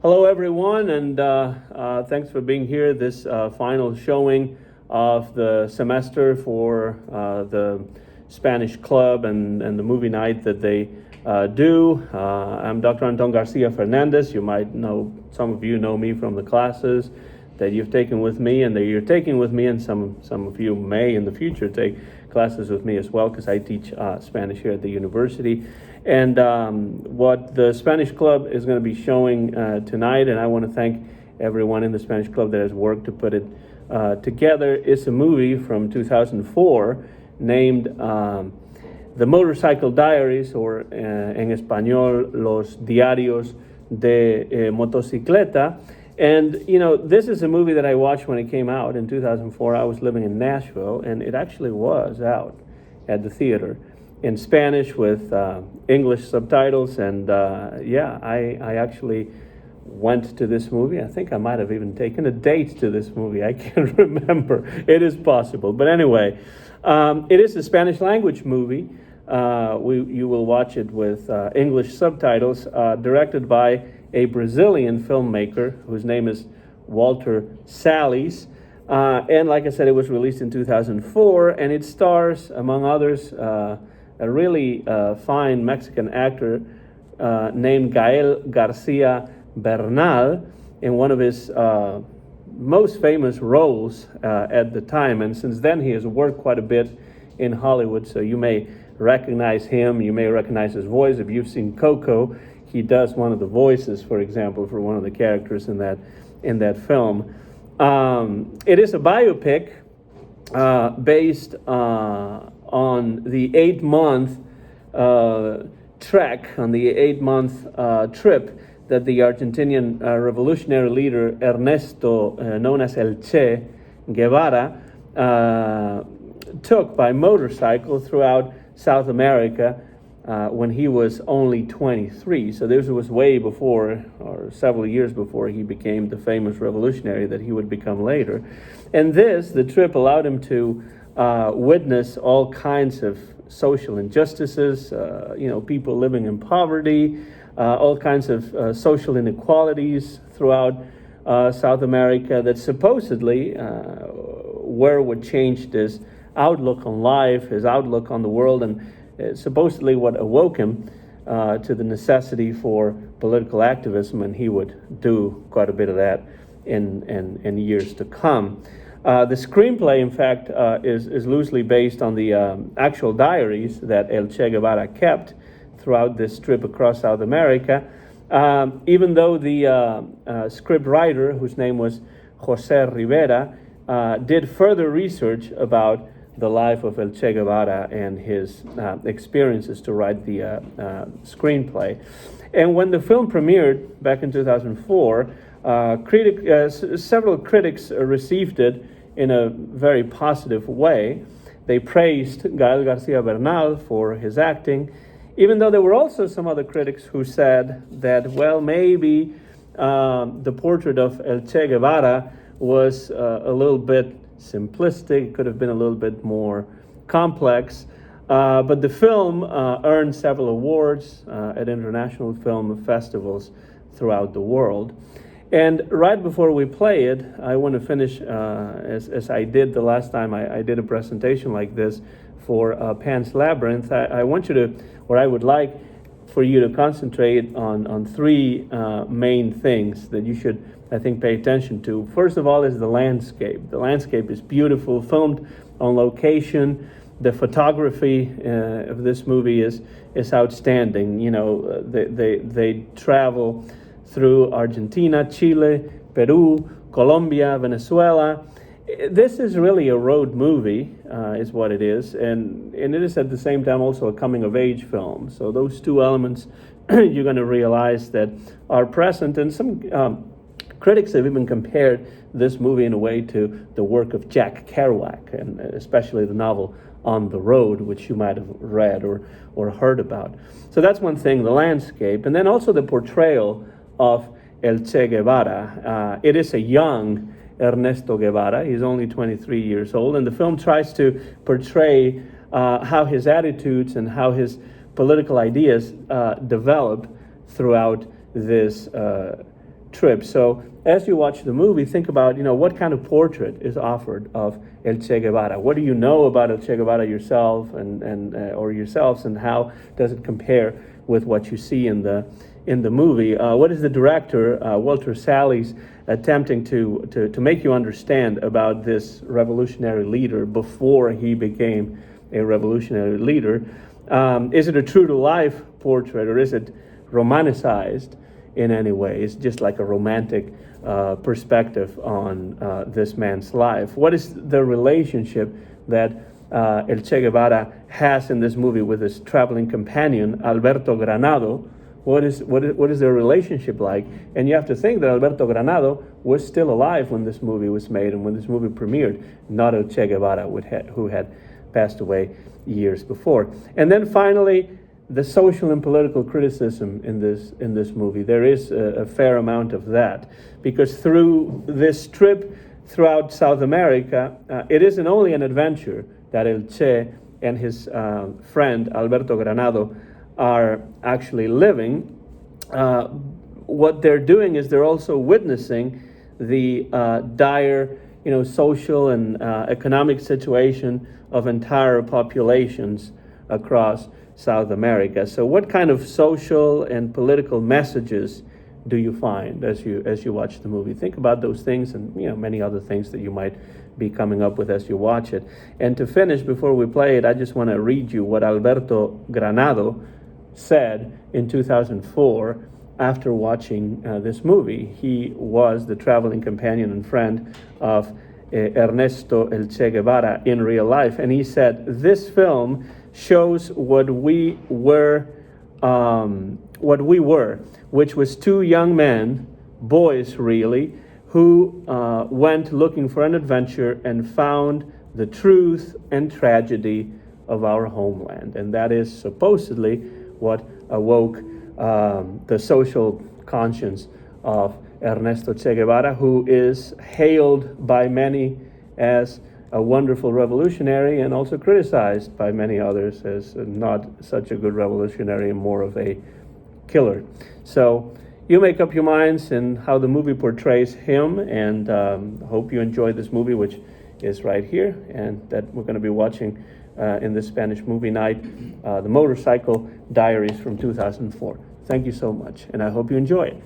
Hello, everyone, and thanks for being here. This final showing of the semester for the Spanish Club and the movie night that they do. I'm Dr. Anton Garcia Fernandez. You might know, some of you know me from the classes that you've taken with me and that you're taking with me, and some of you may in the future take classes with me as well, because I teach Spanish here at the university. And what the Spanish Club is going to be showing tonight, and I want to thank everyone in the Spanish Club that has worked to put it together, is a movie from 2004 named The Motorcycle Diaries, or en español, Los Diarios de Motocicleta. And, you know, this is a movie that I watched when it came out in 2004. I was living in Nashville, and it actually was out at the theater in Spanish with English subtitles. And I actually went to this movie. I think I might have even taken a date to this movie. I can't remember. It is possible. But anyway, it is a Spanish language movie. You will watch it with English subtitles, directed by a Brazilian filmmaker whose name is Walter Salles. And like I said, it was released in 2004, and it stars, among others, a really fine Mexican actor named Gael Garcia Bernal in one of his most famous roles at the time. And since then, he has worked quite a bit in Hollywood, so you may recognize him. You may recognize his voice. If you've seen Coco, he does one of the voices, for example, for one of the characters in that film. It is a biopic based on the 8-month trek, on the 8-month trip that the Argentinian revolutionary leader Ernesto, known as El Che Guevara, took by motorcycle throughout South America when he was only 23. So this was way before, or several years before, he became the famous revolutionary that he would become later. And the trip allowed him to witness all kinds of social injustices, people living in poverty, all kinds of social inequalities throughout South America that supposedly were what changed his outlook on life, his outlook on the world, and supposedly what awoke him to the necessity for political activism, and he would do quite a bit of that in years to come. The screenplay, in fact, is loosely based on the actual diaries that El Che Guevara kept throughout this trip across South America, even though the script writer, whose name was Jose Rivera, did further research about the life of El Che Guevara and his experiences to write the screenplay. And when the film premiered back in 2004, several critics received it in a very positive way. They praised Gael Garcia Bernal for his acting, even though there were also some other critics who said that, well, maybe the portrait of El Che Guevara was a little bit simplistic, could have been a little bit more complex. But the film earned several awards at international film festivals throughout the world. And right before we play it, I want to finish, as I did the last time I did a presentation like this for Pan's Labyrinth. I want you to, or I would like for you to concentrate on three main things that you should, I think, pay attention to. First of all is the landscape. The landscape is beautiful, filmed on location. The photography of this movie is outstanding. You know, they travel through Argentina, Chile, Peru, Colombia, Venezuela. This is really a road movie, is what it is, and it is at the same time also a coming-of-age film. So those two elements you're going to realize that are present, and some critics have even compared this movie in a way to the work of Jack Kerouac, and especially the novel On the Road, which you might have read or heard about. So that's one thing, the landscape, and then also the portrayal of El Che Guevara. It is a young Ernesto Guevara. He's only 23 years old, and the film tries to portray how his attitudes and how his political ideas develop throughout this trip. So as you watch the movie, think about, what kind of portrait is offered of El Che Guevara. What do you know about El Che Guevara yourself or yourselves, and how does it compare with what you see in the movie? What is the director, Walter Salles, attempting to make you understand about this revolutionary leader before he became a revolutionary leader? Is it a true-to-life portrait, or is it romanticized in any way? It's just like a romantic perspective on this man's life. What is the relationship that El Che Guevara has in this movie with his traveling companion, Alberto Granado? What is their relationship like? And you have to think that Alberto Granado was still alive when this movie was made and when this movie premiered, not El Che Guevara, who had passed away years before. And then finally, the social and political criticism in this movie. There is a fair amount of that, because through this trip throughout South America, it isn't only an adventure that El Che and his friend Alberto Granado are actually living. What they're doing is they're also witnessing the dire, social and economic situation of entire populations across South America. So what kind of social and political messages do you find as you watch the movie? Think about those things, and many other things that you might be coming up with as you watch it. And to finish, before we play it, I just want to read you what Alberto Granado said in 2004 after watching this movie. He was the traveling companion and friend of Ernesto El Che Guevara in real life, and he said, "This film shows what we were, which was two young men, boys really, who went looking for an adventure and found the truth and tragedy of our homeland." And that is supposedly what awoke the social conscience of Ernesto Che Guevara, who is hailed by many as a wonderful revolutionary, and also criticized by many others as not such a good revolutionary and more of a killer. So you make up your minds in how the movie portrays him, and hope you enjoy this movie, which is right here, and that we're going to be watching in this Spanish movie night, the Motorcycle Diaries from 2004. Thank you so much, and I hope you enjoy it.